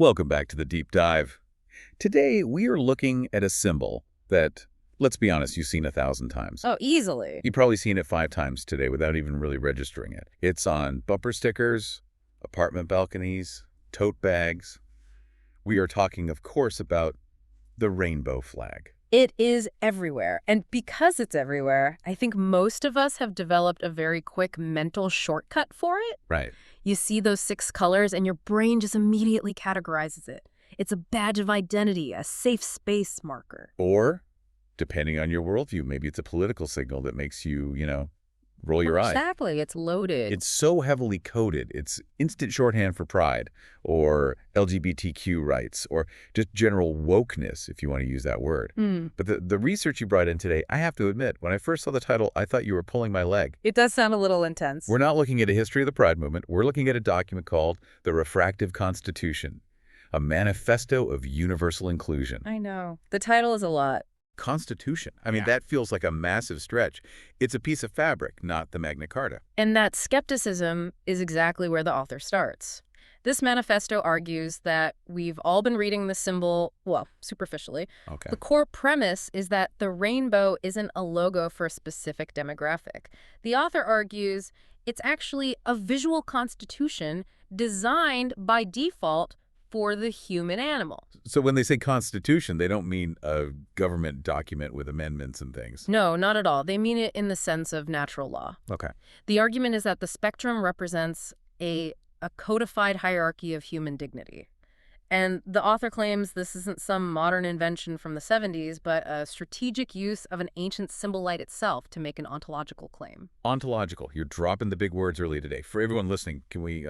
Welcome back to the Deep Dive. Today, we are looking at a symbol that, let's be honest, you've seen 1,000 times. Oh, easily. You've probably seen it 5 times today without even really registering it. It's on bumper stickers, apartment balconies, tote bags. We are talking, of course, about the rainbow flag. It is everywhere. And because it's everywhere, I think most of us have developed a very quick mental shortcut for it. Right. You see those 6 colors and your brain just immediately categorizes it. It's a badge of identity, a safe space marker. Or, depending on your worldview, maybe it's a political signal that makes you, roll your eye. Exactly. It's loaded. It's so heavily coded. It's instant shorthand for pride or LGBTQ rights or just general wokeness, if you want to use that word. But the research you brought in today, I have to admit, when I first saw the title, I thought you were pulling my leg. It does sound a little intense. We're not looking at a history of the Pride movement. We're looking at a document called the Refractive Constitution, a manifesto of universal inclusion. I know. The title is a lot. Constitution. I mean, that feels like a massive stretch. It's a piece of fabric, not the Magna Carta. And that skepticism is exactly where the author starts. This manifesto argues that we've all been reading the symbol, well, superficially. Okay. The core premise is that the rainbow isn't a logo for a specific demographic. The author argues it's actually a visual constitution designed by default for the human animal. So when they say constitution, they don't mean a government document with amendments and things. No, not at all. They mean it in the sense of natural law. Okay. The argument is that the spectrum represents a codified hierarchy of human dignity. And the author claims this isn't some modern invention from the 70s, but a strategic use of an ancient symbol light itself to make an ontological claim. Ontological. You're dropping the big words early today. For everyone listening, can we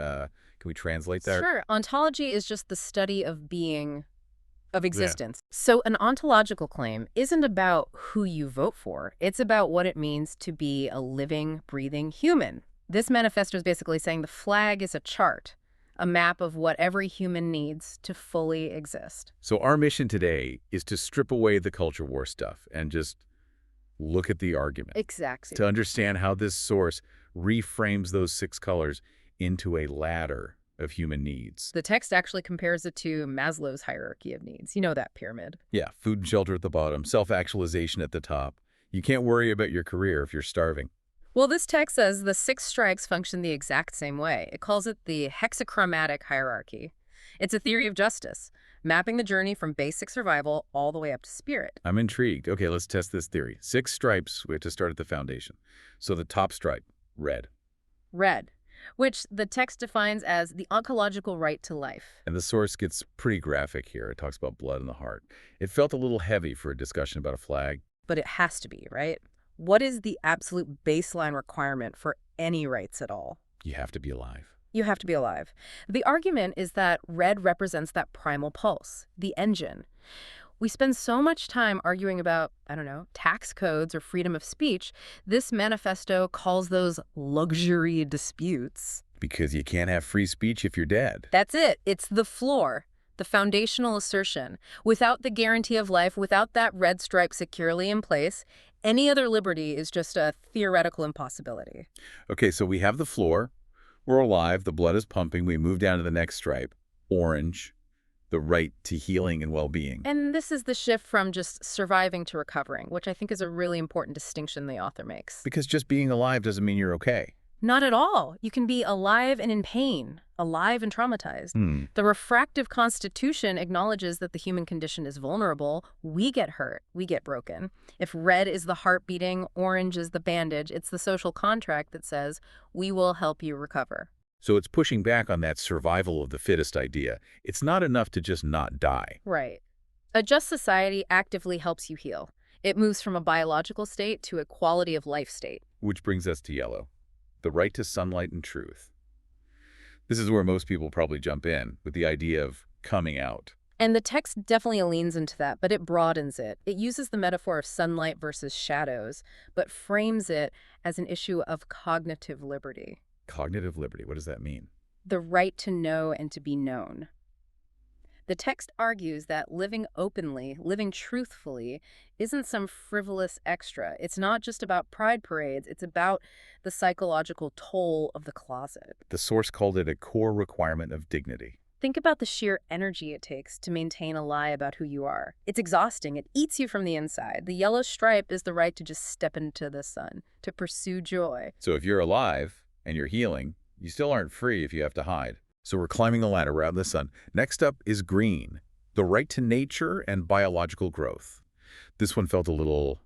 translate that? Sure. Ontology is just the study of being, of existence. Yeah. So an ontological claim isn't about who you vote for. It's about what it means to be a living, breathing human. This manifesto is basically saying the flag is a chart, a map of what every human needs to fully exist. So our mission today is to strip away the culture war stuff and just look at the argument. Exactly. To understand how this source reframes those 6 colors into a ladder of human needs. The text actually compares it to Maslow's hierarchy of needs. You know that pyramid. Yeah, food and shelter at the bottom, self-actualization at the top. You can't worry about your career if you're starving. Well, this text says the 6 strikes function the exact same way. It calls it the hexachromatic hierarchy. It's a theory of justice, mapping the journey from basic survival all the way up to spirit. I'm intrigued. Okay, let's test this theory. 6 stripes, we have to start at the foundation. So the top stripe, red. Red, which the text defines as the ontological right to life. And the source gets pretty graphic here. It talks about blood in the heart. It felt a little heavy for a discussion about a flag. But it has to be, right? What is the absolute baseline requirement for any rights at all? You have to be alive. You have to be alive. The argument is that red represents that primal pulse, the engine. We spend so much time arguing about, tax codes or freedom of speech. This manifesto calls those luxury disputes. Because you can't have free speech if you're dead. That's it. It's the floor, the foundational assertion. Without the guarantee of life, without that red stripe securely in place, any other liberty is just a theoretical impossibility. Okay, so we have the floor. We're alive. The blood is pumping. We move down to the next stripe, orange. The right to healing and well-being. And this is the shift from just surviving to recovering, which I think is a really important distinction the author makes. Because just being alive doesn't mean you're okay. Not at all. You can be alive and in pain, alive and traumatized. The Refractive Constitution acknowledges that the human condition is vulnerable. We get hurt. We get broken. If red is the heart beating, orange is the bandage, it's the social contract that says, we will help you recover. So it's pushing back on that survival of the fittest idea. It's not enough to just not die. Right. A just society actively helps you heal. It moves from a biological state to a quality of life state. Which brings us to yellow. The right to sunlight and truth. This is where most people probably jump in with the idea of coming out. And the text definitely leans into that, but it broadens it. It uses the metaphor of sunlight versus shadows, but frames it as an issue of cognitive liberty. Cognitive liberty, what does that mean? The right to know and to be known. The text argues that living openly, living truthfully, isn't some frivolous extra. It's not just about pride parades. It's about the psychological toll of the closet. The source called it a core requirement of dignity. Think about the sheer energy it takes to maintain a lie about who you are. It's exhausting. It eats you from the inside. The yellow stripe is the right to just step into the sun, to pursue joy. So if you're alive and you're healing, you still aren't free if you have to hide. So we're climbing the ladder. We're out in the sun. Next up is green, the right to nature and biological growth. This one felt a little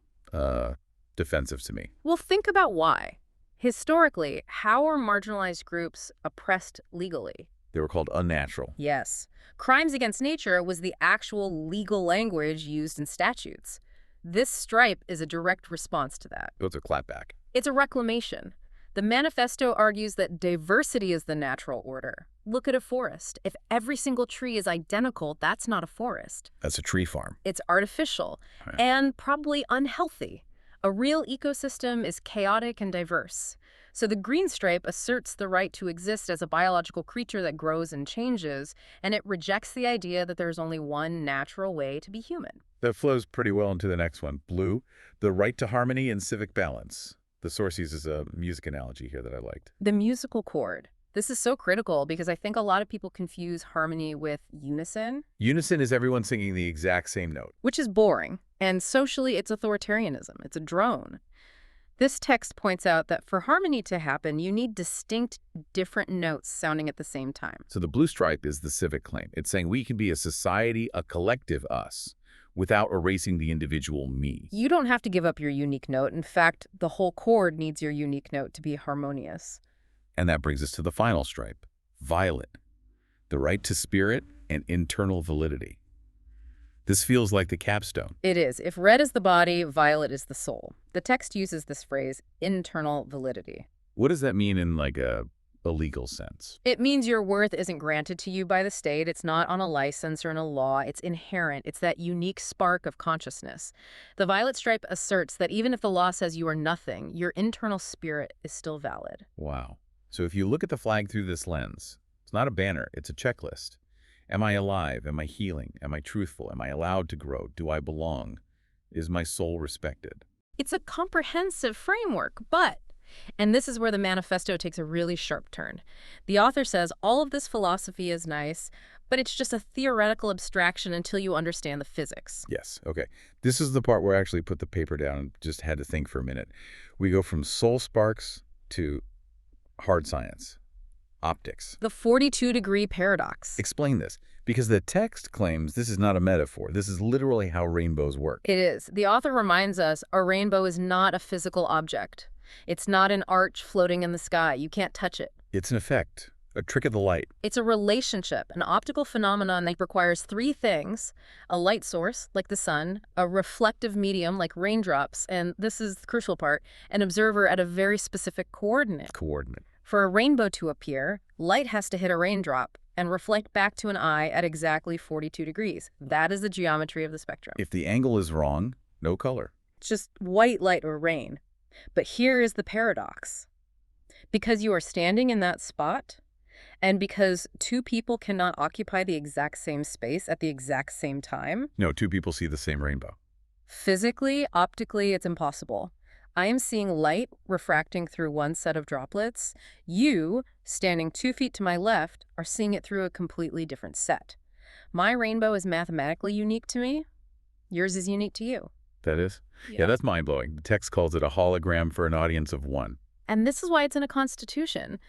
defensive to me. Well, think about why. Historically, how are marginalized groups oppressed legally? They were called unnatural. Yes. Crimes against nature was the actual legal language used in statutes. This stripe is a direct response to that. It's a clapback. It's a reclamation. The manifesto argues that diversity is the natural order. Look at a forest. If every single tree is identical, that's not a forest. That's a tree farm. It's artificial and probably unhealthy. A real ecosystem is chaotic and diverse. So the green stripe asserts the right to exist as a biological creature that grows and changes, and it rejects the idea that there's only one natural way to be human. That flows pretty well into the next one. Blue, the right to harmony and civic balance. The source uses a music analogy here that I liked. The musical chord. This is so critical because I think a lot of people confuse harmony with unison. Unison is everyone singing the exact same note. Which is boring. And socially, it's authoritarianism. It's a drone. This text points out that for harmony to happen, you need distinct, different notes sounding at the same time. So the blue stripe is the civic claim. It's saying we can be a society, a collective us, without erasing the individual me. You don't have to give up your unique note. In fact, the whole chord needs your unique note to be harmonious. And that brings us to the final stripe, violet, the right to spirit and internal validity. This feels like the capstone. It is. If red is the body, violet is the soul. The text uses this phrase, internal validity. What does that mean in like a legal sense? It means your worth isn't granted to you by the state. It's not on a license or in a law. It's inherent. It's that unique spark of consciousness. The violet stripe asserts that even if the law says you are nothing, your internal spirit is still valid. Wow. So if you look at the flag through this lens, it's not a banner, it's a checklist. Am I alive? Am I healing? Am I truthful? Am I allowed to grow? Do I belong? Is my soul respected? It's a comprehensive framework, and this is where the manifesto takes a really sharp turn. The author says all of this philosophy is nice, but it's just a theoretical abstraction until you understand the physics. Yes, okay. This is the part where I actually put the paper down and just had to think for a minute. We go from soul sparks to hard science. Optics. The 42-degree paradox. Explain this, because the text claims this is not a metaphor. This is literally how rainbows work. It is. The author reminds us a rainbow is not a physical object. It's not an arch floating in the sky. You can't touch it. It's an effect, a trick of the light. It's a relationship, an optical phenomenon that requires three things: a light source, like the sun, a reflective medium, like raindrops, and this is the crucial part, an observer at a very specific coordinate. For a rainbow to appear, light has to hit a raindrop and reflect back to an eye at exactly 42 degrees. That is the geometry of the spectrum. If the angle is wrong, no color. It's just white light or rain. But here is the paradox. Because you are standing in that spot, and because two people cannot occupy the exact same space at the exact same time. No, two people see the same rainbow. Physically, optically, it's impossible. I am seeing light refracting through one set of droplets. You, standing 2 feet to my left, are seeing it through a completely different set. My rainbow is mathematically unique to me. Yours is unique to you. That is? Yeah, that's mind-blowing. The text calls it a hologram for an audience of one. And this is why it's in a constitution.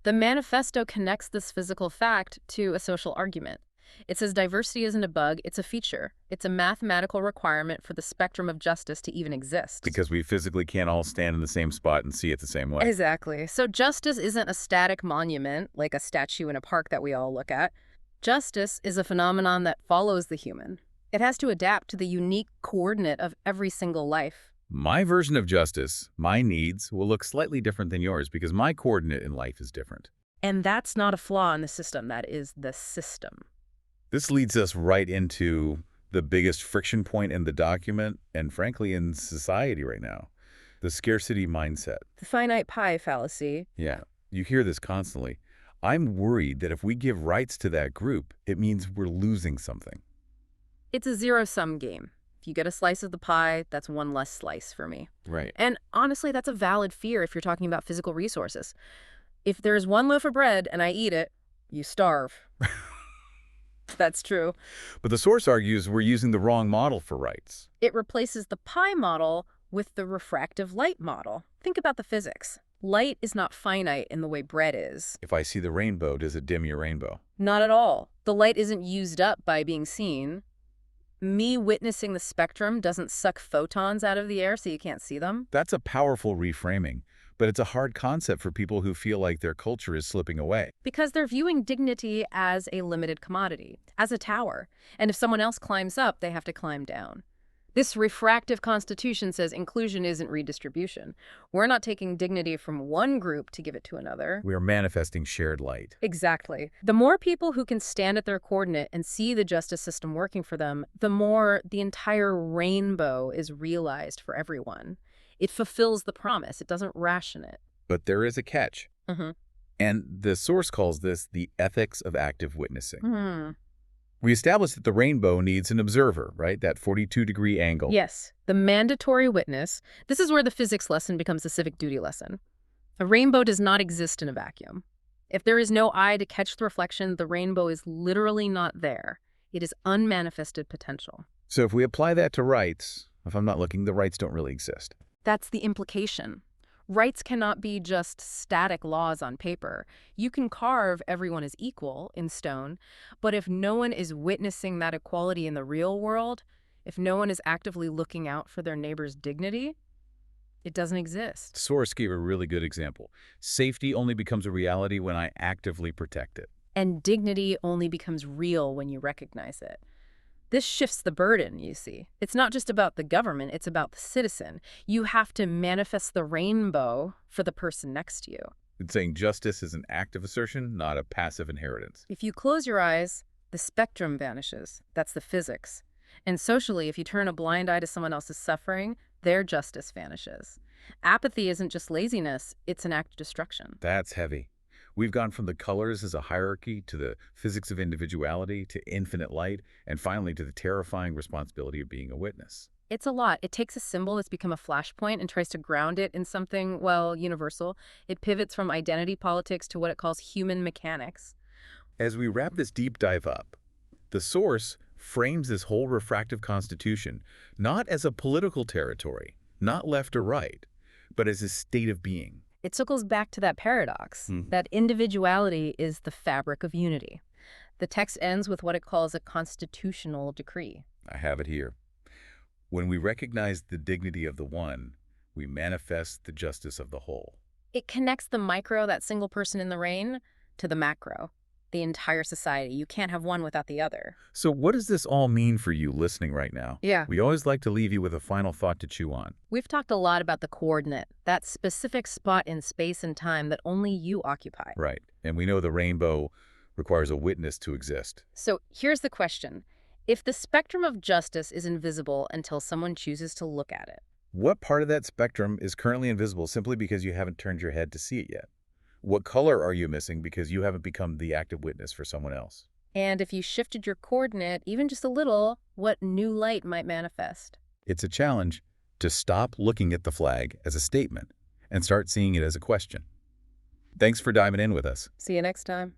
The manifesto connects this physical fact to a social argument. It says diversity isn't a bug, it's a feature. It's a mathematical requirement for the spectrum of justice to even exist. Because we physically can't all stand in the same spot and see it the same way. Exactly. So justice isn't a static monument, like a statue in a park that we all look at. Justice is a phenomenon that follows the human. It has to adapt to the unique coordinate of every single life. My version of justice, my needs, will look slightly different than yours because my coordinate in life is different. And that's not a flaw in the system. That is the system. This leads us right into the biggest friction point in the document and, frankly, in society right now, the scarcity mindset. The finite pie fallacy. Yeah, you hear this constantly. I'm worried that if we give rights to that group, it means we're losing something. It's a zero-sum game. If you get a slice of the pie, that's one less slice for me. Right. And honestly, that's a valid fear if you're talking about physical resources. If there's one loaf of bread and I eat it, you starve. That's true. But the source argues we're using the wrong model for rights. It replaces the pi model with the refractive light model. Think about the physics. Light is not finite in the way bread is. If I see the rainbow, does it dim your rainbow? Not at all. The light isn't used up by being seen. Me witnessing the spectrum doesn't suck photons out of the air so you can't see them. That's a powerful reframing, but it's a hard concept for people who feel like their culture is slipping away. Because they're viewing dignity as a limited commodity, as a tower. And if someone else climbs up, they have to climb down. This refractive constitution says inclusion isn't redistribution. We're not taking dignity from one group to give it to another. We are manifesting shared light. Exactly. The more people who can stand at their coordinate and see the justice system working for them, the more the entire rainbow is realized for everyone. It fulfills the promise. It doesn't ration it. But there is a catch. And the source calls this the ethics of active witnessing. We established that the rainbow needs an observer, right? That 42-degree angle. Yes, the mandatory witness. This is where the physics lesson becomes a civic duty lesson. A rainbow does not exist in a vacuum. If there is no eye to catch the reflection, the rainbow is literally not there. It is unmanifested potential. So if we apply that to rights, if I'm not looking, the rights don't really exist. That's the implication. Rights cannot be just static laws on paper. You can carve everyone as equal in stone, but if no one is witnessing that equality in the real world, if no one is actively looking out for their neighbor's dignity, it doesn't exist. Source gave a really good example. Safety only becomes a reality when I actively protect it. And dignity only becomes real when you recognize it. This shifts the burden, you see. It's not just about the government, it's about the citizen. You have to manifest the rainbow for the person next to you. It's saying justice is an active assertion, not a passive inheritance. If you close your eyes, the spectrum vanishes. That's the physics. And socially, if you turn a blind eye to someone else's suffering, their justice vanishes. Apathy isn't just laziness, it's an act of destruction. That's heavy. We've gone from the colors as a hierarchy to the physics of individuality to infinite light, and finally to the terrifying responsibility of being a witness. It's a lot. It takes a symbol that's become a flashpoint and tries to ground it in something, well, universal. It pivots from identity politics to what it calls human mechanics. As we wrap this deep dive up, the source frames this whole refractive constitution not as a political territory, not left or right, but as a state of being. It circles back to that paradox, that individuality is the fabric of unity. The text ends with what it calls a constitutional decree. I have it here. When we recognize the dignity of the one, we manifest the justice of the whole. It connects the micro, that single person in the rain, to the macro, the entire society. You can't have one without the other. So what does this all mean for you listening right now? Yeah. We always like to leave you with a final thought to chew on. We've talked a lot about the coordinate, that specific spot in space and time that only you occupy. Right. And we know the rainbow requires a witness to exist. So here's the question. If the spectrum of justice is invisible until someone chooses to look at it, what part of that spectrum is currently invisible simply because you haven't turned your head to see it yet? What color are you missing because you haven't become the active witness for someone else? and if you shifted your coordinate even just a little, what new light might manifest? It's a challenge to stop looking at the flag as a statement and start seeing it as a question. Thanks for diving in with us. See you next time.